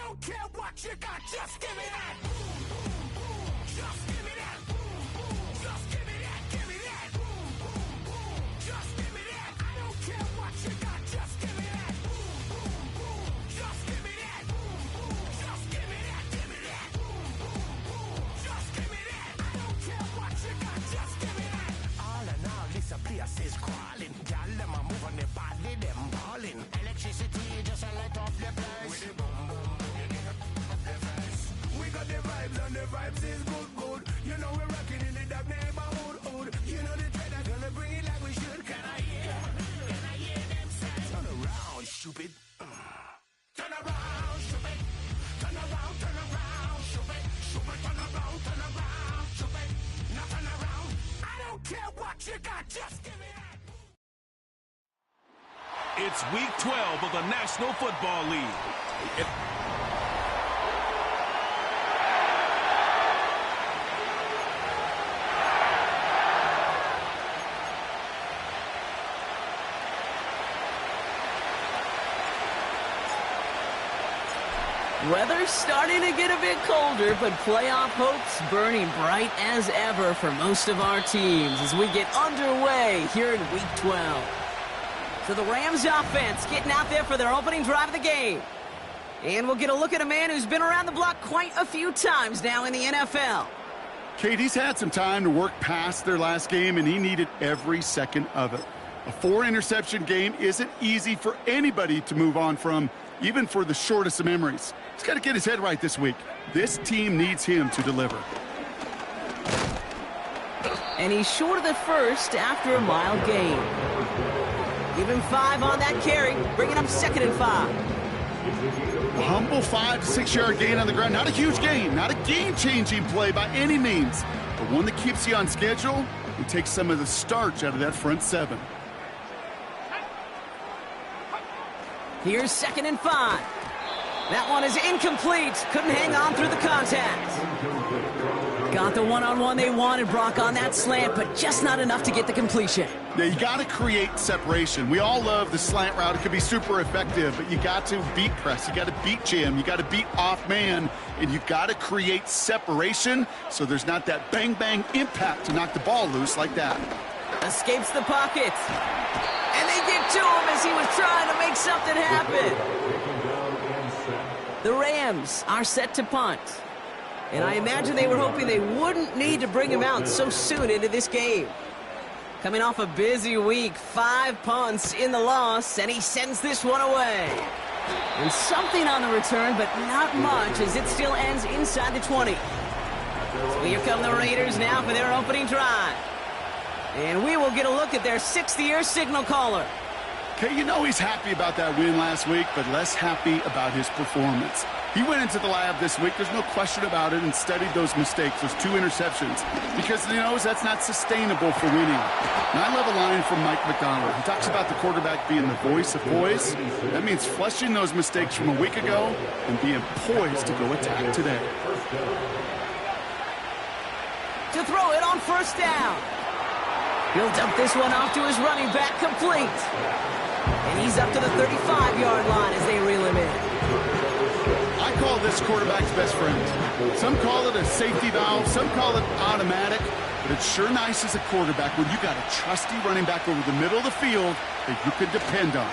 don't care what you got, just give me that. Just give me that. Just give me that, give me that. Just give me that. I don't care what you got, just give me that. Just give me that. Just give me that, give me that. Just give me that. I don't care what you got, just give me that. All in all, this place is crawling. Y'all them a move on the body, them balling. Electricity just a light up the place. With the boom boom boom, up the face. We got the vibes and the vibes is good, good. You know we're rocking in the dark neighborhood, hood. You know the trend are gonna bring it like we should. Can I hear them say? Turn around, stupid. Turn around, stupid. Turn around, stupid. Stupid, turn around, stupid. Now turn around. I don't care what you got, just give me that. It's week 12 of the National Football League. Weather's starting to get a bit colder, but playoff hopes burning bright as ever for most of our teams as we get underway here in Week 12. So the Rams offense getting out there for their opening drive of the game. And we'll get a look at a man who's been around the block quite a few times now in the NFL. Kate, he's had some time to work past their last game, and he needed every second of it. A 4-interception game isn't easy for anybody to move on from, even for the shortest of memories. He's got to get his head right this week. This team needs him to deliver. And he's short of the first after a mild gain. Give him 5 on that carry, bringing up 2nd and 5. A humble 5 to 6 yard gain on the ground. Not a huge gain, not a game-changing play by any means, but one that keeps you on schedule and takes some of the starch out of that front 7. Here's 2nd and 5. That one is incomplete. Couldn't hang on through the contact. Got the one-on-one they wanted, Brock, on that slant, but just not enough to get the completion. Yeah, you got to create separation. We all love the slant route. It could be super effective, but you got to beat press. You got to beat jam. You got to beat off man, and you got to create separation so there's not that bang-bang impact to knock the ball loose like that. Escapes the pocket. And they get to him as he was trying to make something happen. The Rams are set to punt. And I imagine they were hoping they wouldn't need to bring him out so soon into this game. Coming off a busy week, 5 punts in the loss, and he sends this one away. And something on the return, but not much, as it still ends inside the 20. So here come the Raiders now for their opening drive. And we will get a look at their 6th-year signal caller. Okay, you know he's happy about that win last week, but less happy about his performance. He went into the lab this week, there's no question about it, and studied those mistakes, those 2 interceptions, because he knows that's not sustainable for winning. And I love a line from Mike McDonald. He talks about the quarterback being the voice of poise. That means flushing those mistakes from a week ago and being poised to go attack today. To throw it on 1st down. He'll dump this one off to his running back, complete. And he's up to the 35-yard line as they reel him in. I call this quarterback's best friend. Some call it a safety valve, some call it automatic, but it's sure nice as a quarterback when you got a trusty running back over the middle of the field that you can depend on.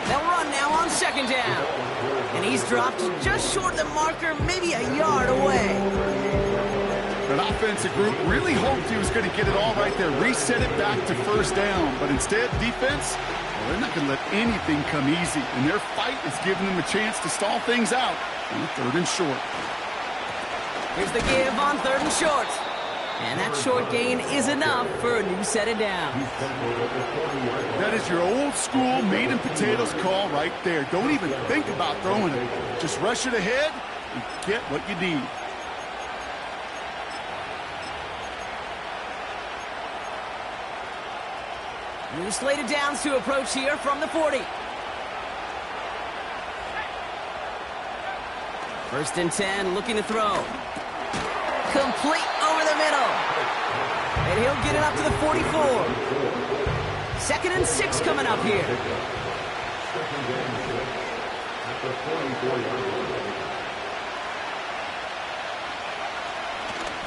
They'll run now on 2nd down. And he's dropped just short of the marker, maybe a yard away. That offensive group really hoped he was going to get it all right there, reset it back to 1st down. But instead, defense, well, they're not going to let anything come easy. And their fight is giving them a chance to stall things out on 3rd and short. Here's the give on 3rd and short. And that short gain is enough for a new set of downs. That is your old school meat and potatoes call right there. Don't even think about throwing it. Just rush it ahead and get what you need. New slated downs to approach here from the 40. 1st and 10, looking to throw. Complete over the middle. And he'll get it up to the 44. 2nd and 6 coming up here.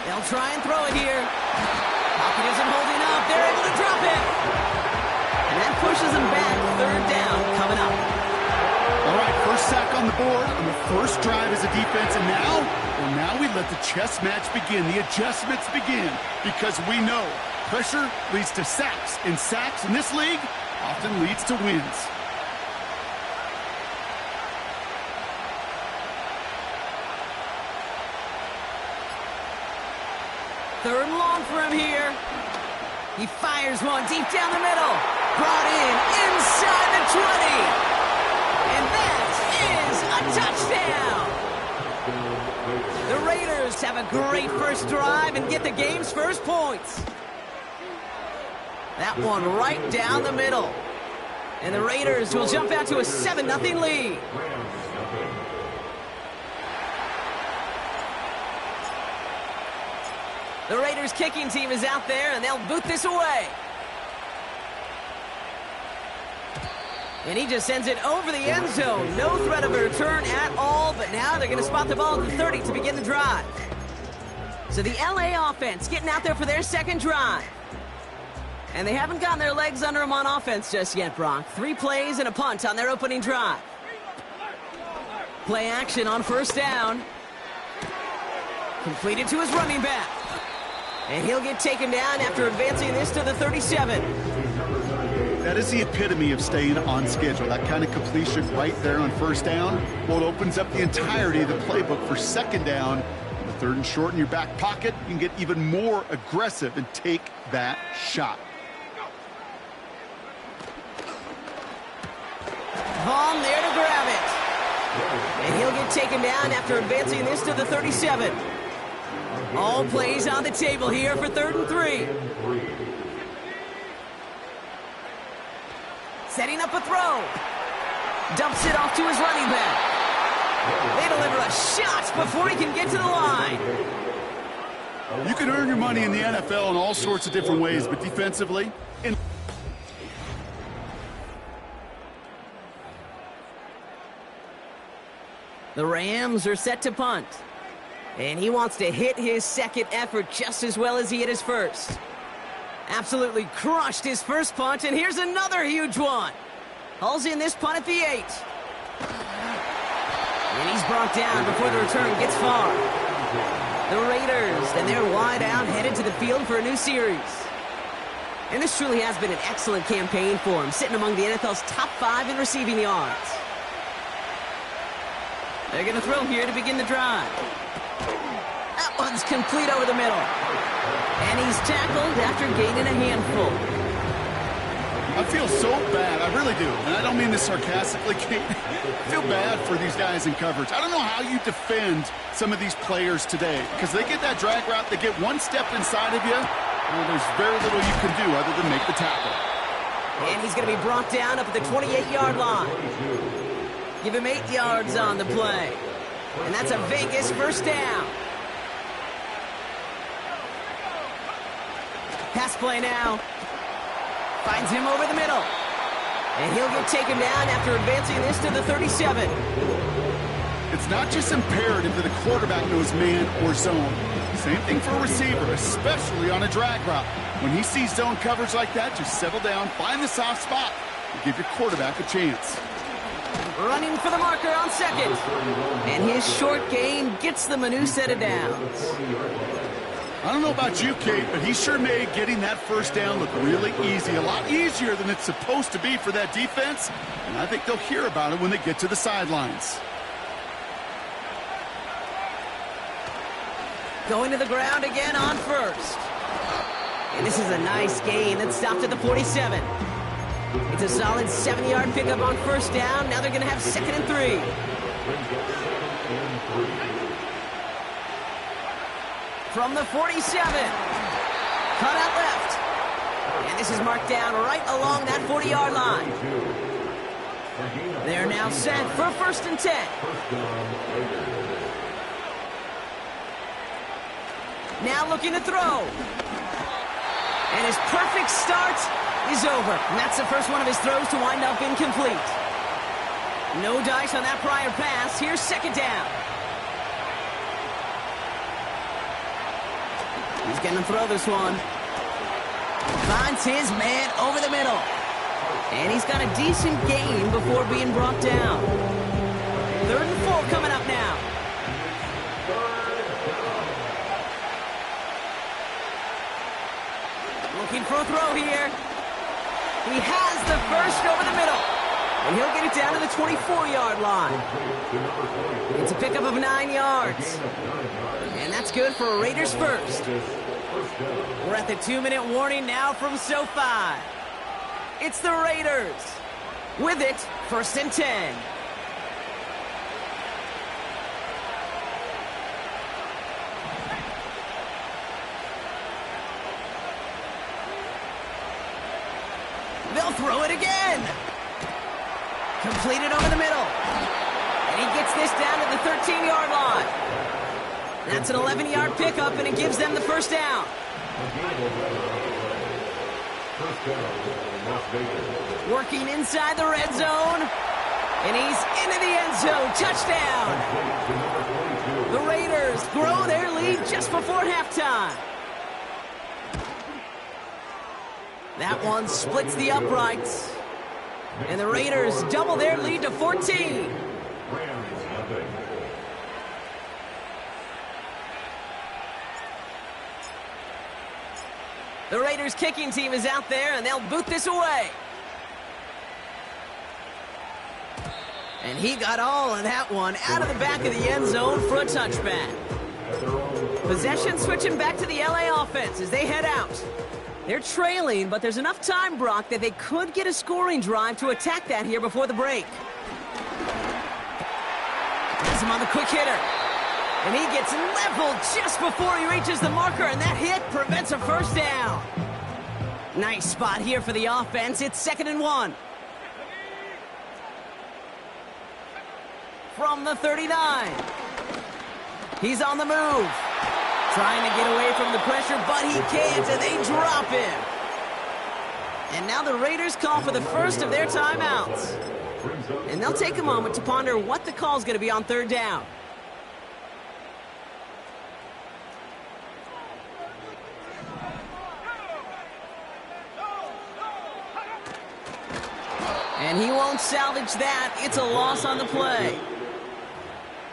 They'll try and throw it here. Pocket isn't holding up. They're able to drop it. And that pushes them back. Third down coming up. All right, first sack on the board on the first drive as a defense, and now we let the chess match begin, the adjustments begin, because we know pressure leads to sacks, and sacks in this league often leads to wins. Third and long for him here. He fires one deep down the middle. Brought in inside the 20. And that is a touchdown. The Raiders have a great first drive and get the game's first points. That one right down the middle. And the Raiders will jump out to a 7-0 lead. The Raiders kicking team is out there, and they'll boot this away. And he just sends it over the end zone. No threat of a return at all, but now they're going to spot the ball at the 30 to begin the drive. So the LA offense getting out there for their second drive. And they haven't gotten their legs under them on offense just yet, Brock. 3 plays and a punt on their opening drive. Play action on first down. Completed to his running back. And he'll get taken down after advancing this to the 37. That is the epitome of staying on schedule. That kind of completion right there on first down. Well, it opens up the entirety of the playbook for second down. The third and short in your back pocket, you can get even more aggressive and take that shot. Vaughn there to grab it. And he'll get taken down after advancing this to the 37. All plays on the table here for 3rd and 3. Setting up a throw. Dumps it off to his running back. They deliver a shot before he can get to the line. You can earn your money in the NFL in all sorts of different ways, but defensively, the Rams are set to punt. And he wants to hit his second effort just as well as he hit his first. Absolutely crushed his first punt, and here's another huge one. Hauls in this punt at the 8. And he's brought down before the return gets far. The Raiders, and they're wide out, headed to the field for a new series. And this truly has been an excellent campaign for him, sitting among the NFL's top 5 in receiving yards. They're going to throw here to begin the drive. That one's complete over the middle. And he's tackled after gaining a handful. I feel so bad. I really do. And I don't mean this sarcastically, Kate. I feel bad for these guys in coverage. I don't know how you defend some of these players today. Because they get that drag route, they get one step inside of you, well, there's very little you can do other than make the tackle. And he's going to be brought down up at the 28-yard line. Give him 8 yards on the play. And that's a Vegas first down. Pass play now. Finds him over the middle. And he'll get taken down after advancing this to the 37. It's not just imperative that a quarterback knows man or zone. Same thing for a receiver, especially on a drag route. When he sees zone coverage like that, just settle down, find the soft spot, and give your quarterback a chance. Running for the marker on second. And his short gain gets them a new set of downs. I don't know about you, Kate, but he sure made getting that first down look really easy. A lot easier than it's supposed to be for that defense. And I think they'll hear about it when they get to the sidelines. Going to the ground again on first. And this is a nice gain that stopped at the 47. It's a solid 7-yard pickup on first down. Now they're going to have 2nd and 3. From the 47. Cut out left. And this is marked down right along that 40-yard line. They're now set for 1st and 10. Now looking to throw. And his perfect start is over. And that's the first one of his throws to wind up incomplete. No dice on that prior pass. Here's second down. He's going to throw this one. Finds his man over the middle. And he's got a decent gain before being brought down. 3rd and 4 coming up now. Looking for a throw here. He has the first over the middle. And he'll get it down to the 24-yard line. It's a pickup of 9 yards. And that's good for a Raiders first. We're at the 2-minute warning now from SoFi. It's the Raiders. With it, 1st and 10. They'll throw it again. Completed over the middle. And he gets this down to the 13-yard line. That's an 11-yard pickup, and it gives them the first down. Working inside the red zone. And he's into the end zone. Touchdown. The Raiders grow their lead just before halftime. That one splits the uprights. And the Raiders double their lead to 14. The Raiders kicking team is out there, and they'll boot this away. And he got all of that one out of the back of the end zone for a touchback. Possession switching back to the LA offense as they head out. They're trailing, but there's enough time, Brock, that they could get a scoring drive to attack that here before the break. Has him on the quick hitter. And he gets leveled just before he reaches the marker, and that hit prevents a first down. Nice spot here for the offense. It's 2nd and 1. From the 39. He's on the move. Trying to get away from the pressure, but he can't, and they drop him. And now the Raiders call for the first of their timeouts. And they'll take a moment to ponder what the call is going to be on 3rd down. And he won't salvage that. It's a loss on the play.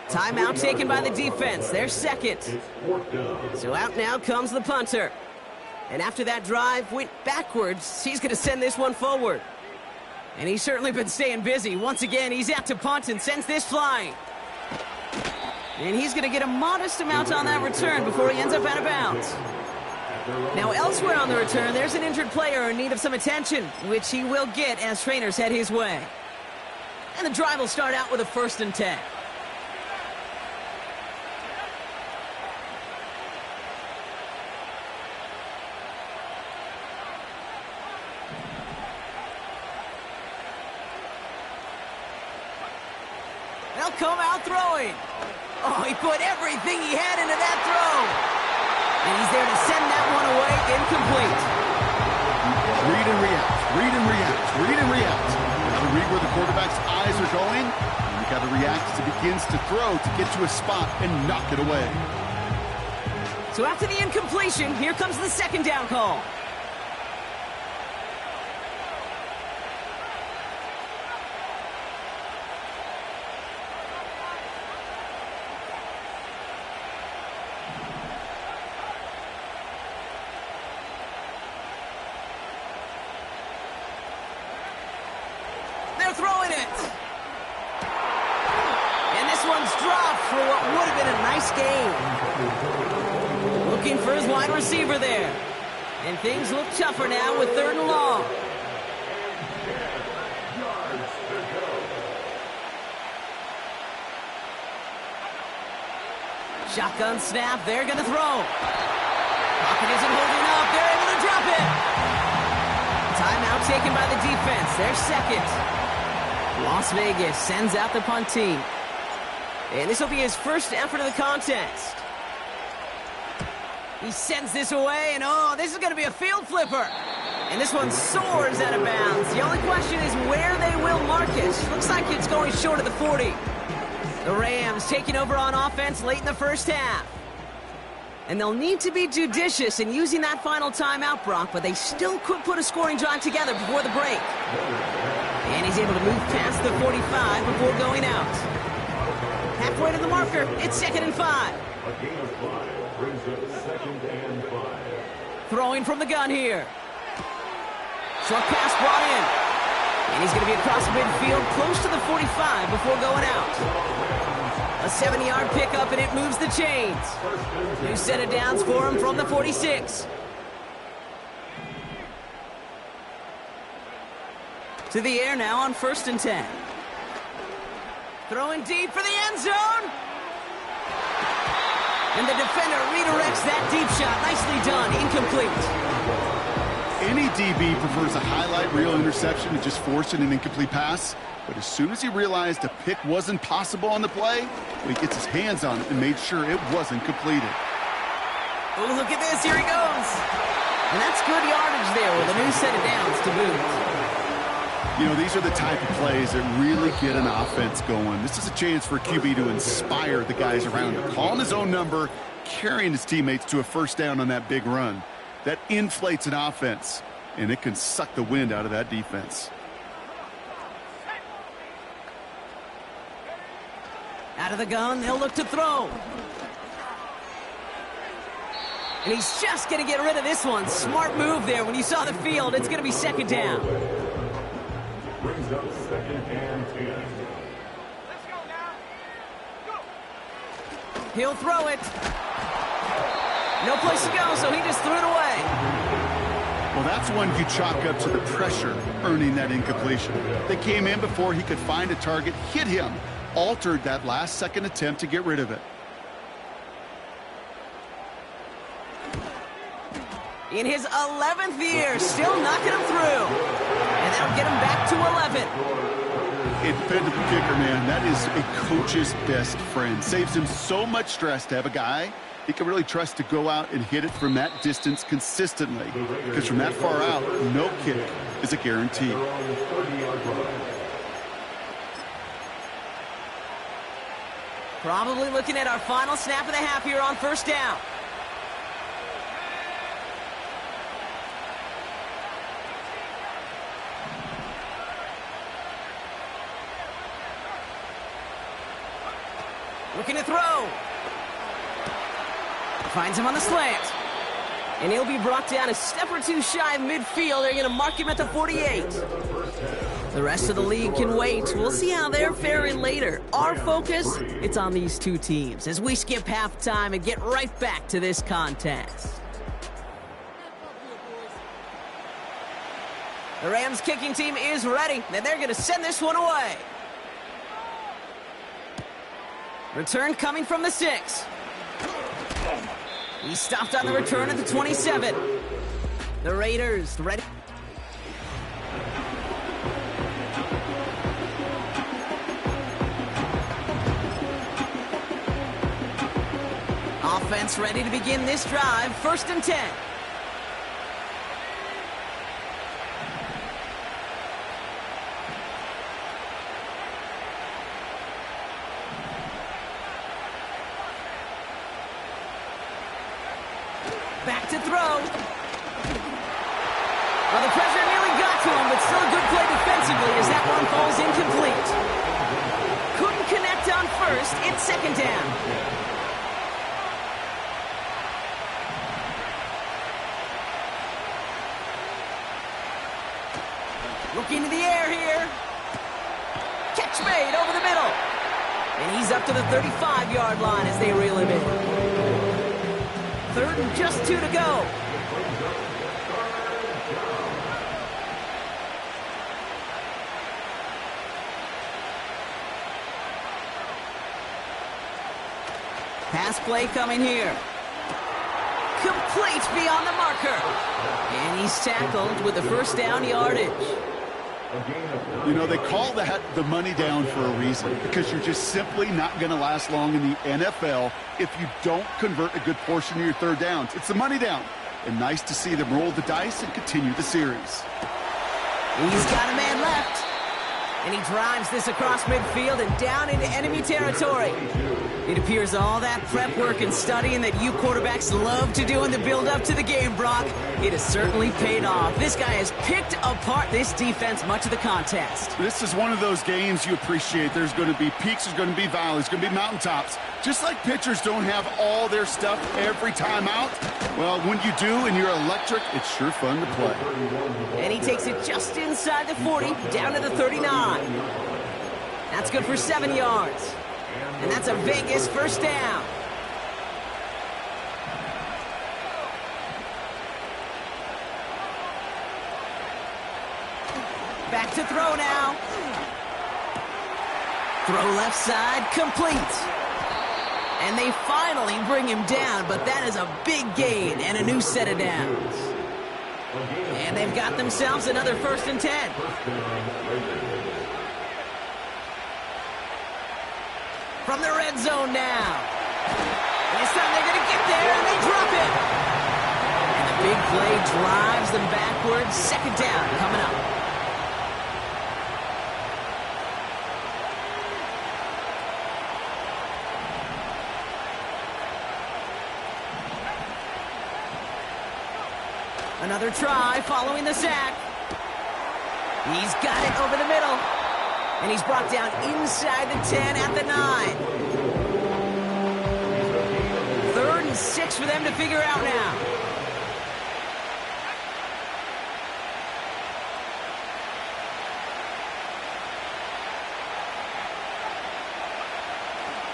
Timeout taken by the defense. They're second. So out now comes the punter. And after that drive went backwards, he's going to send this one forward. And he's certainly been staying busy. Once again, he's out to punt and sends this flying. And he's going to get a modest amount on that return before he ends up out of bounds. Now elsewhere on the return, there's an injured player in need of some attention, which he will get as trainers head his way. And the drive will start out with a 1st and 10. They'll come out throwing. Oh, he put everything he had into that throw. And he's there to send that one away incomplete. Read and react, read and react, read and react. You got to read where the quarterback's eyes are going, and you got to react as he begins to throw to get to a spot and knock it away. So after the incompletion, here comes the 2nd down call. Throwing it. And this one's dropped for what would have been a nice gain. Looking for his wide receiver there. And things look tougher now with 3rd and long. Shotgun snap. They're going to throw. Pocket isn't holding up. They're able to drop it. Timeout taken by the defense. They're second. Las Vegas sends out the punt team. And this will be his first effort of the contest. He sends this away, and oh, this is going to be a field flipper. And this one soars out of bounds. The only question is where they will mark it. Looks like it's going short of the 40. The Rams taking over on offense late in the first half. And they'll need to be judicious in using that final timeout, Brock, but they still could put a scoring drive together before the break. And he's able to move past the 45 before going out. Halfway to the marker, it's 2nd and 5. A gain of 5 brings up 2nd and 5. Throwing from the gun here. Short pass brought in. And he's going to be across midfield, close to the 45 before going out. A 70-yard pickup, and it moves the chains. New set of downs for him from the 46. To the air now on 1st and 10. Throwing deep for the end zone. And the defender redirects that deep shot. Nicely done. Incomplete. Any DB prefers a highlight reel interception to just forcing an incomplete pass. But as soon as he realized a pick wasn't possible on the play, he gets his hands on it and made sure it wasn't completed. Oh, look at this. Here he goes. And that's good yardage there with a new set of downs to boot. You know, these are the type of plays that really get an offense going. This is a chance for QB to inspire the guys around him. Calling his own number, carrying his teammates to a first down on that big run. That inflates an offense, and it can suck the wind out of that defense. Out of the gun, they'll look to throw. And he's just going to get rid of this one. Smart move there. When you saw the field, it's going to be 2nd down. Brings up 2nd and 10. Let's go now. Go. He'll throw it. No place to go, so he just threw it away. Well, that's one you chalk up to the pressure earning that incompletion. They came in before he could find a target, hit him, altered that last-second attempt to get rid of it. In his 11th year, still knocking him through. And that'll get him back to 11. Dependable kicker, man. That is a coach's best friend. Saves him so much stress to have a guy he can really trust to go out and hit it from that distance consistently. Because from that far out, no kick is a guarantee. Probably looking at our final snap of the half here on 1st down. Looking to throw. Finds him on the slant. And he'll be brought down a step or two shy of midfield. They're going to mark him at the 48. The rest of the league can wait. We'll see how they're faring later. Our focus, it's on these two teams as we skip halftime and get right back to this contest. The Rams kicking team is ready, and they're going to send this one away. Return coming from the 6. He stopped on the return at the 27. The Raiders ready. Offense ready to begin this drive. 1st and 10. Back to throw. Well, the pressure nearly got to him, but still a good play defensively as that one falls incomplete. Couldn't connect on 1st. It's 2nd down. Looking to the air here. Catch made over the middle. And he's up to the 35-yard line as they reel him in. 3rd and just 2 to go. Pass play coming here. Complete beyond the marker. And he's tackled with the 1st down yardage. You know, they call that the money down for a reason, because you're just simply not going to last long in the NFL if you don't convert a good portion of your 3rd downs. It's the money down. and nice to see them roll the dice and continue the series. He's got a man left. And he drives this across midfield and down into enemy territory. It appears all that prep work and studying that you quarterbacks love to do in the build-up to the game, Brock, it has certainly paid off. This guy has picked apart this defense much of the contest. This is one of those games you appreciate. There's going to be peaks, there's going to be valleys, going to be mountaintops. Just like pitchers don't have all their stuff every time out, well, when you do and you're electric, it's sure fun to play. And he takes it just inside the 40, down to the 39. That's good for 7 yards. And that's a Vegas first down. Back to throw now. Throw left side, complete. And they finally bring him down, but that is a big gain and a new set of downs. And they've got themselves another 1st and 10. From the red zone now. And this time they're going to get there, and they drop it. And the big play drives them backwards. 2nd down coming up. Another try following the sack. He's got it over the middle. And he's brought down inside the 10 at the 9. 3rd and 6 for them to figure out now.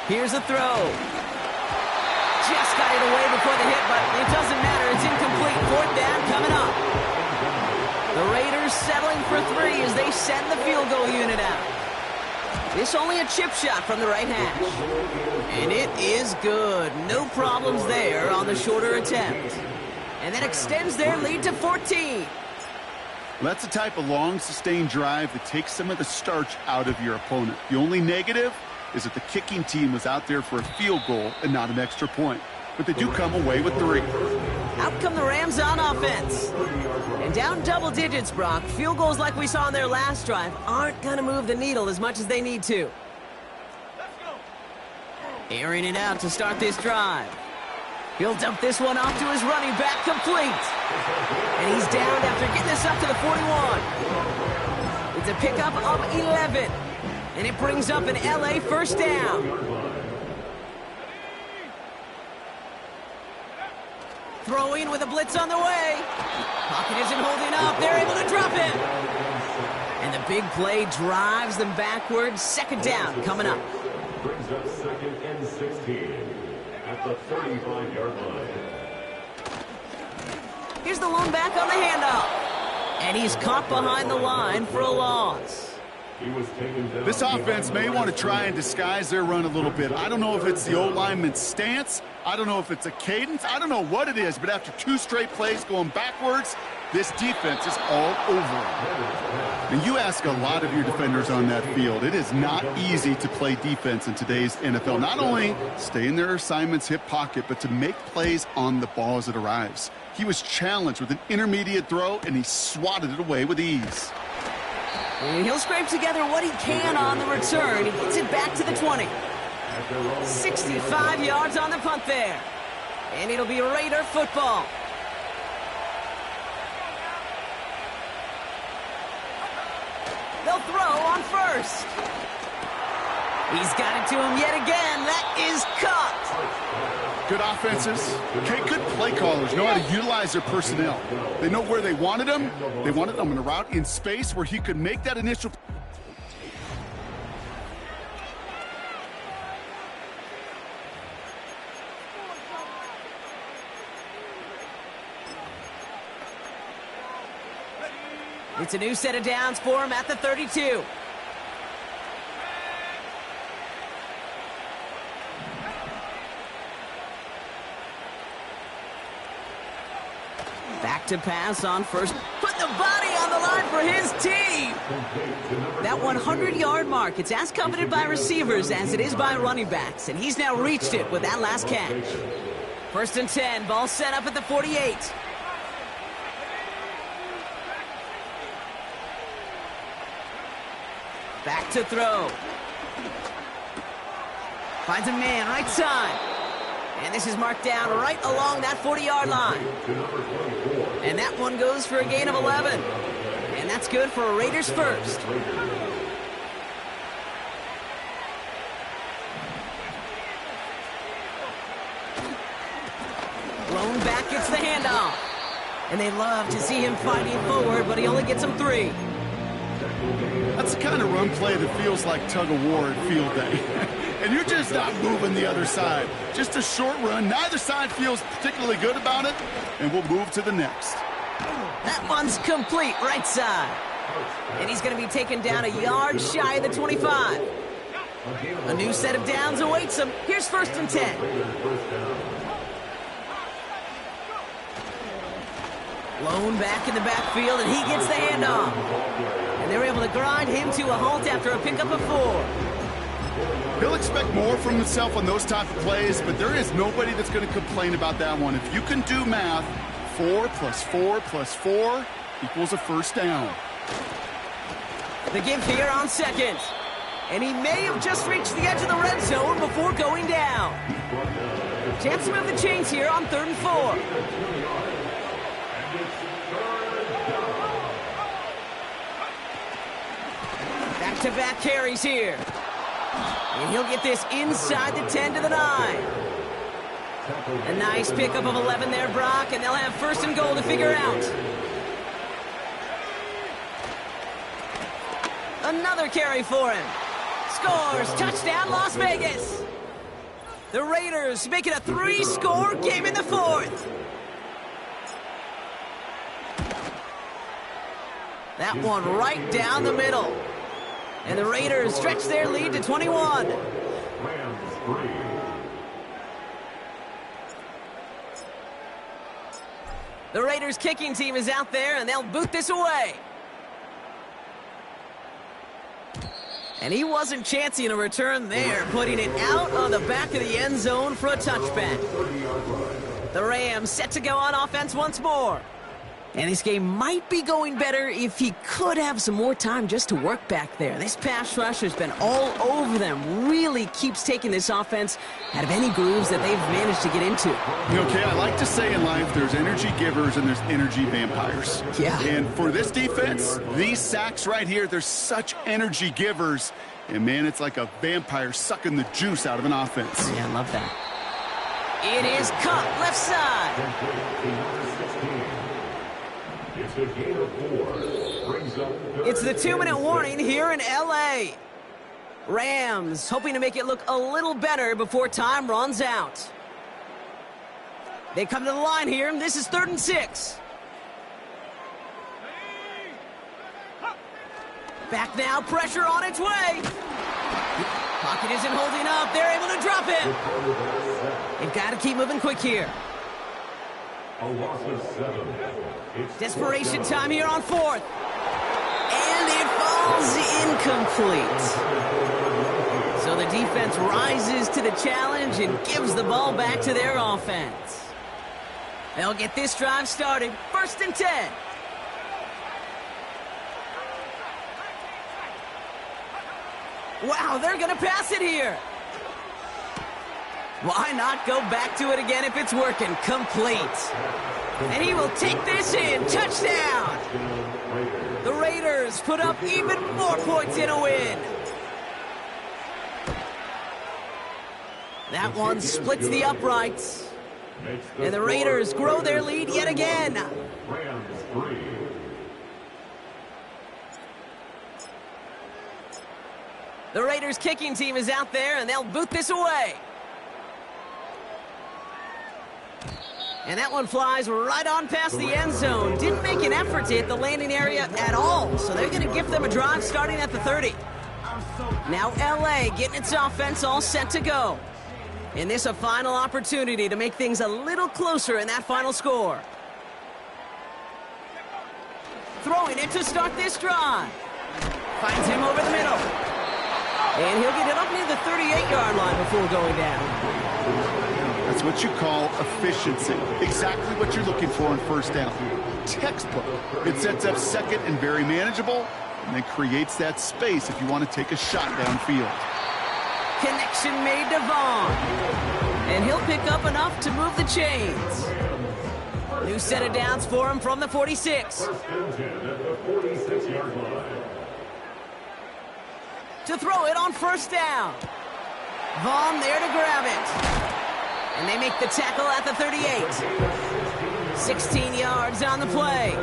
Here's a throw. Just got it away before the hit, but it doesn't matter. It's incomplete. 4th down coming up. The Raiders settling for 3 as they send the field goal unit out. This only a chip shot from the right hash. And it is good. No problems there on the shorter attempt. And that extends their lead to 14. That's the type of long, sustained drive that takes some of the starch out of your opponent. The only negative is that the kicking team was out there for a field goal and not an extra point. But they do come away with 3. Out come the Rams on offense. And down double digits, Brock. Field goals like we saw in their last drive aren't going to move the needle as much as they need to. Airing it out to start this drive. He'll dump this one off to his running back, complete. And he's down after getting this up to the 41. It's a pickup of 11. And it brings up an LA first down. Throwing with a blitz on the way. Pocket isn't holding up. They're able to drop it. And the big play drives them backwards. 2nd down coming up. Brings up 2nd and 16 at the 35-yard line. Here's the lone back on the handoff. And he's caught behind the line for a loss. This offense may want to try and disguise their run a little bit. I don't know if it's the O-lineman's stance. I don't know if it's a cadence. I don't know what it is, but after 2 straight plays going backwards, this defense is all over it. And you ask a lot of your defenders on that field. It is not easy to play defense in today's NFL. Not only stay in their assignment's hip pocket, but to make plays on the ball as it arrives. He was challenged with an intermediate throw, and he swatted it away with ease. And he'll scrape together what he can on the return. He gets it back to the 20. 65 yards on the punt there. And it'll be Raider football. They'll throw on 1st. He's got it to him yet again. That is caught. Good offenses, okay, good play callers know how to utilize their personnel. They know where they wanted him. They wanted him in a route in space where he could make that initial. It's a new set of downs for him at the 32. Back to pass on 1st. Put the body on the line for his team. That 100-yard mark, it's as coveted by receivers as it is by running backs. And he's now reached it with that last catch. 1st and 10, ball set up at the 48. Back to throw. Finds a man right side. And this is marked down right along that 40-yard line. And that one goes for a gain of 11. And that's good for a Raiders first. Blown back gets the handoff. And they love to see him fighting forward, but he only gets them 3. That's the kind of run play that feels like tug-of-war at field day. And you're just not moving the other side. Just a short run. Neither side feels particularly good about it. And we'll move to the next. That one's complete, right side. And he's going to be taken down a yard shy of the 25. A new set of downs awaits him. Here's 1st and 10. Blown back in the backfield, and he gets the handoff. And they're able to grind him to a halt after a pickup of 4. He'll expect more from himself on those type of plays, but there is nobody that's going to complain about that one. If you can do math, 4 + 4 + 4 equals a first down. The give here on 2nd. And he may have just reached the edge of the red zone before going down. Chance to move the chains here on 3rd and 4. Back-to-back carries here. And he'll get this inside the 10 to the 9. A nice pickup of 11 there, Brock, and they'll have 1st and goal to figure out. Another carry for him. Scores, touchdown, Las Vegas. The Raiders make it a 3-score game in the 4th. That one right down the middle. And the Raiders stretch their lead to 21. The Raiders kicking team is out there, and they'll boot this away. And he wasn't chancing a return there, putting it out on the back of the end zone for a touchback. The Rams set to go on offense once more. And this game might be going better if he could have some more time just to work back there. This pass rush has been all over them. Really keeps taking this offense out of any grooves that they've managed to get into. Okay, I like to say in life there's energy givers and there's energy vampires. Yeah. And for this defense, these sacks right here, they're such energy givers. And, man, it's like a vampire sucking the juice out of an offense. Yeah, I love that. It is cut left side. It's a gain of 4. Brings up It's the 2-minute warning here in L.A. Rams hoping to make it look a little better before time runs out. They come to the line here, and this is 3rd and 6. Back now, pressure on its way. Pocket isn't holding up. They're able to drop it. They've got to keep moving quick here. a loss of 7. Desperation time here on 4th. And it falls incomplete. So the defense rises to the challenge and gives the ball back to their offense. They'll get this drive started. 1st and 10. Wow, they're going to pass it here. Why not go back to it again if it's working? Complete. And he will take this in. Touchdown. The Raiders put up even more points in a win. That one splits the uprights. And the Raiders grow their lead yet again. The Raiders kicking team is out there, and they'll boot this away. And that one flies right on past the end zone. Didn't make an effort to hit the landing area at all, so they're going to give them a drive starting at the 30. Now L.A. getting its offense all set to go. And this a final opportunity to make things a little closer in that final score. Throwing it to start this drive. Finds him over the middle. And he'll get it up near the 38-yard line before going down. That's what you call efficiency. Exactly what you're looking for on 1st down. Textbook. It sets up 2nd and very manageable. and then creates that space if you want to take a shot downfield. Connection made to Vaughn. And he'll pick up enough to move the chains. New set of downs for him from the 46. First and 10 at the 46-yard line. To throw it on first down. Vaughn there to grab it. And they make the tackle at the 38. 16 yards on the play.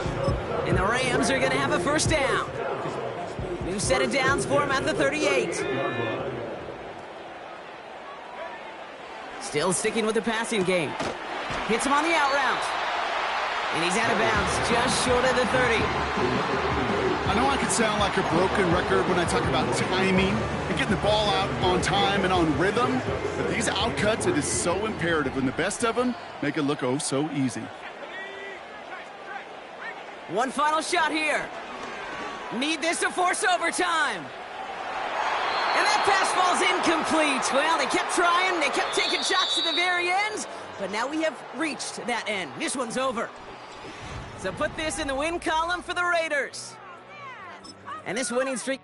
And the Rams are going to have a first down. New set of downs for him at the 38. Still sticking with the passing game. Hits him on the out route. And he's out of bounds, just short of the 30. I know I can sound like a broken record when I talk about timing and getting the ball out on time and on rhythm, but these outcuts, it is so imperative, and the best of them make it look oh so easy. One final shot here. Need this to force overtime. And that pass falls incomplete. Well, they kept trying, they kept taking shots to the very end, but now we have reached that end. This one's over. So put this in the win column for the Raiders. And this winning streak